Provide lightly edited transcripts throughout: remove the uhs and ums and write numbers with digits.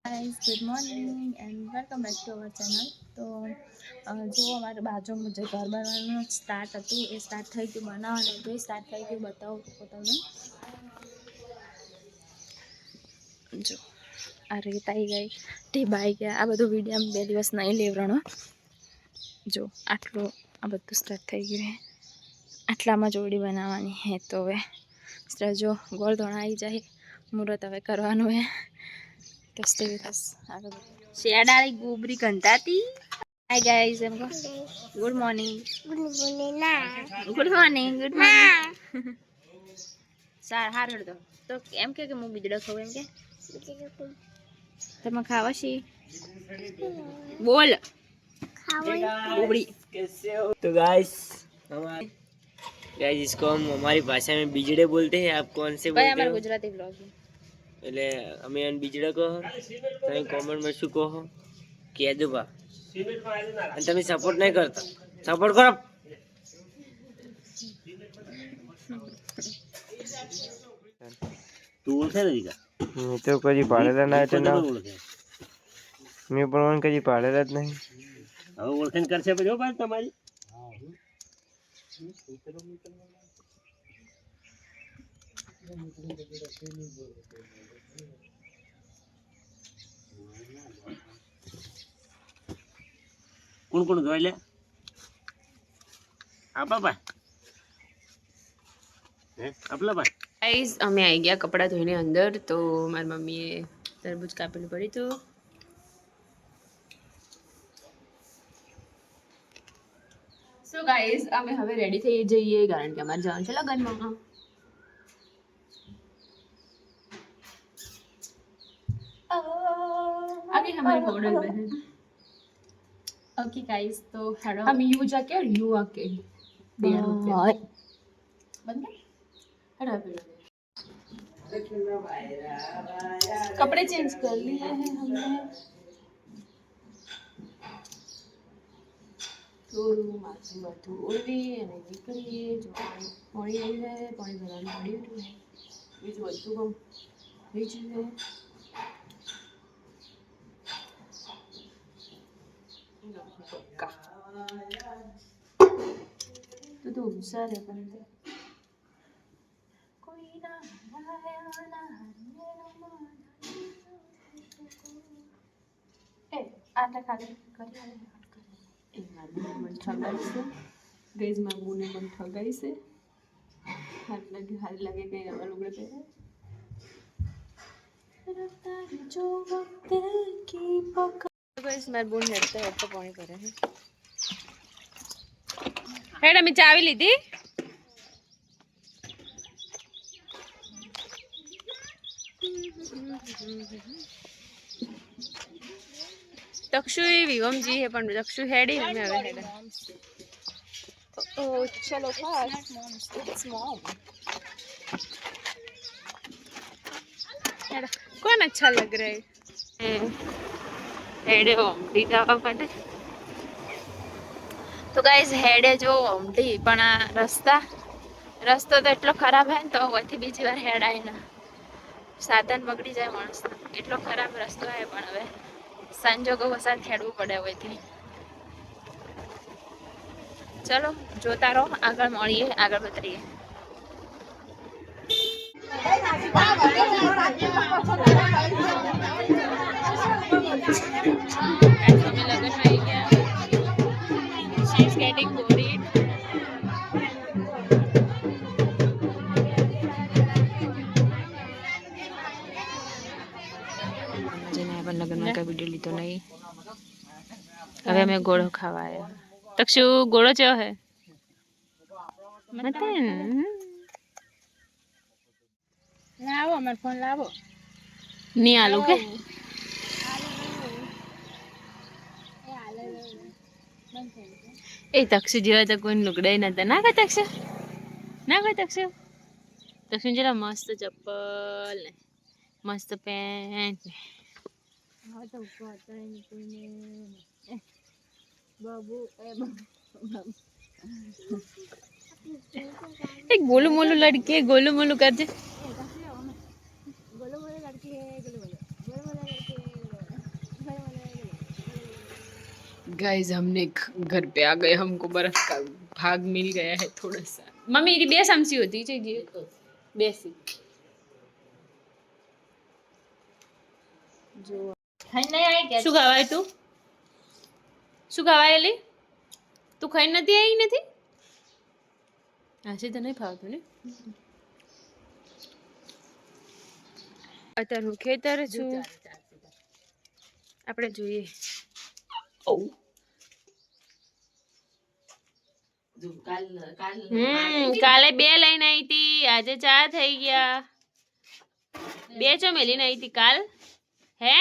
Guys good morning and welcome back to our channel. તો જો અમારે બાજુમાં જે ઘર બનાવવાનું સ્ટાર્ટ હતું એ સ્ટાર્ટ થઈ ગયું, બનાવવાનું હતું એ સ્ટાર્ટ થઈ ગયું. બતાવું તમને. જો આ રેત આવી ગઈ, ઢીબા આવી ગયા. આ બધું વિડીયો 2 દિવસ નહીં લેવરણો. જો આટલું આ બધું સ્ટાર્ટ થઈ ગયું. આટલામાં જોડી બનાવવાની હે. તો હવે જો ગોળ ધોણા આવી જાય, મુહૂર્ત હવે કરવાનું હે. તો સ્ટે વિથ અસ. શેડાળી ગોબરી કંટાતી. હાય ગાઈસ, એમ કહો good morning. Good morning. Good morning. હાર હડતો તો એમ કે હું બીજડો ખાઉં, એમ કે તમે ખાવા છી બોલ तो गाइस इसको हम हमारी भाषा में बिजड़े बोलते हैं. आप कौन से बोलते हो? गुजराती ब्लॉग એટલે અમે એને બીજડા કહો. તમે કોમેન્ટમાં શું કહો કહેજો બા. અને તમે સપોર્ટ નહીં કરતા, સપોર્ટ કરો. તું ઓળખે નથી કા? મેં તો કદી પાડેલા ના એટલે ના ઓળખે. મેં પણ કદી પાડેલા જ નહીં. હવે ઓળખાણ કરશે પછી હો ભાઈ તમારી. કોણ કોણ જોઈ લે આપા ભાઈ આપલા ભાઈ. ગાઈસ અમે આવી ગયા કપડાં ધોઈને અંદર. તો મારી મમ્મીએ તરબૂચ કાપેલું પડ્યું હતું. સો ગાઈસ અમે હવે રેડી થઈ જઈએ, કારણ કે અમારે જવાનું છે લગ્નમાં. आगे हमारी मॉडल बहन. ओके गाइस, तो हेलो हम यू जाके और यू आके तैयार होते हैं. बंद कर. हेलो कपड़े चेंज कर लिए हैं हमने. થોડું માથું માથું ઓળવી અને નીકળીએ. જો પાણી આવી જાય, પાણી ભરવાનું પડ્યું હતું. બીજું બધું કામ થઈ જશે. તું તો હોશિયાર है પણ कोई ना आया ना ए आटा खा ले કરી આલે. એ મારી મને ઠગાઈ છે ગઈઝ. મારી બુને મને ઠગાઈ છે. હારી લાગે કઈ નવા લુગડે પહેરે. जो वक्त की पकड़. गाइस મારી બુન હેડતા હેડતા પાણી કરે છે. હેડ અમે ચાવી લીધી. तक्षु विवम जी है पण तक्षु हेडी हमें હવે हेड. ओ चलो फास्ट. It's mom. कौन अच्छा लग रहा है हेडे ओमटी जावा માટે. तो गाइस हेडे जो ओमटी पण रस्तो तो એટલો ખરાબ હે તો વથી બીજી વાર હેડ આય ના સાધન બગડી જાય માણસ. એટલો ખરાબ રસ્તો હે પણ હવે સંજોગો વસાત હેડવું પડે વથી. ચલો જોતા રહો, આગળ મળીએ, આગળ બતાવીએ. getting worried. જેને પણ લગ્નમાં કઈ વિડીયો લીધો નહીં. હવે અમે ગોળો ખાવા આવ્યા. તક્ષુ ગોળો ચેવો હે? લાવો અમાર ફોન લાવો. ની આલુ કે એ તક્ષુ જેવા તો કોઈ લુગડાઈ નતા. ના કઈ તક્ષુ, ના કઈ તક્ષુ. તક્ષુ જરા મસ્ત ચપ્પલ ને મસ્ત પેન્ટ ને. હા તો કોતરાઈ કોઈને બાબુ એ બાબુ. એક ગોલું મોલું લડકે ગોલું મોલું કરજે. गोलू बोले लड़की है, गोलू बोले गोलू बोले लड़की है. गाइस हमने घर पे आ गए, हमको बर्फ का भाग मिल गया है थोड़ा सा. मम्मी ये બે સામસી होती चाहिए બેસી જો ખાઈ નહીં આવી ગયા શું ખાવાય તું શું ખાવાય એલી તું ખાઈ નથી આવી નથી આજે તો નહીં ફાવતું ને અત્યારે હું ખેતર છું આપણે જોઈએ કાલે 2 લઈને આવી હતી આજે 4 થઈ ગયા 2 ચો મેલીને આવી હતી કાલ હે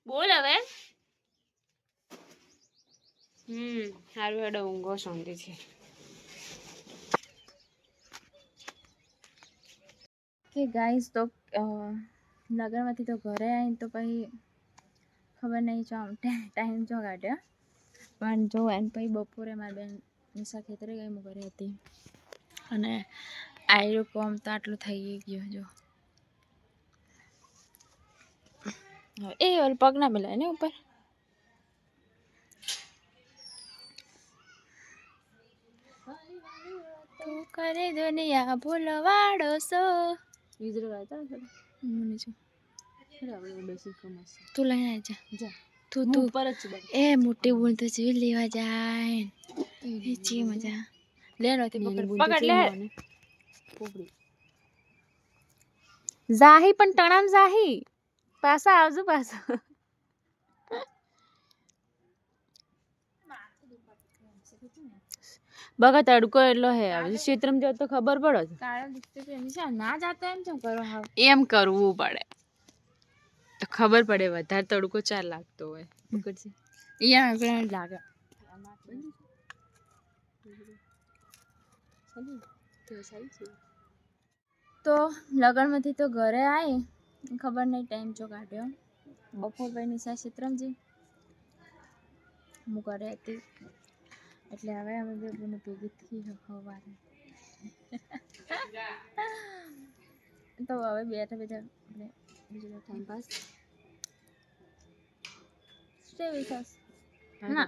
બોલ હવે હારું હેડો ઊંઘો શાંતિથી કે ગાઈસ તો નગરમાંથી તો ઘરે આવીને તો પછી ખબર નહીં જો ટાઈમ જો કાઢ્યો પણ જો એને પછી બપોરે મારી બેન નિશા ખેતરે ગઈ હું ઘરે હતી અને આયરું કોમ તો આટલું થઈ ગયું જો એ ઓલ પગ ના મિલાય ને ઉપર તું કરે દુનિયા ભૂલવાડો સો વીજળો આવતા મને જો આપણે બેસી કમાસ તું લઈને આવી જા જા તું તું તું ઉપર જ છું એ મોટી બોલ તો જીવ લેવા જાય એ ચી મજા લે નો તે પકડ લે પોપડી જાહી પણ ટણામ જાહી પાછા આવજો પાછા બગા તડકો એટલો હે હવે ક્ષેત્રમ જો તો ખબર પડે કાળો દીકતો કે નિશા ના જાતો એમ કેમ કરો હાવ એમ કરવું પડે તો ખબર પડે વધારે તડકો ચાર લાગતો હોય પકડશે અહીંયા આગળ લાગે તો લગનમાંથી તો ઘરે આવી ખબર નહીં ટાઈમ જો કાઢ્યો બપોર પછી નિશા ચિત્રમજી હું ઘરે હતી એટલે હવે અમે બે બોને ભેગી થઈ સવારે તો હવે બેઠા બેઠા આપણે બીજો ટાઈમ પાસ સ્ટે વિથ અસ ના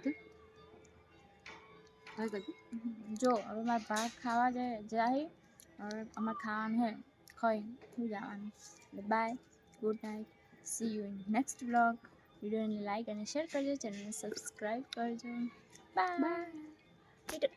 જો હવે મારા ભાગ ખાવા જાય હવે અમારે ખાવાનું હે ખાઈ થઈ જવાનું એટલે bye good night C you in next vlog વિડીયોને લાઈક અને શેર કરજો ચેનલને સબસ્ક્રાઈબ કરજો બાય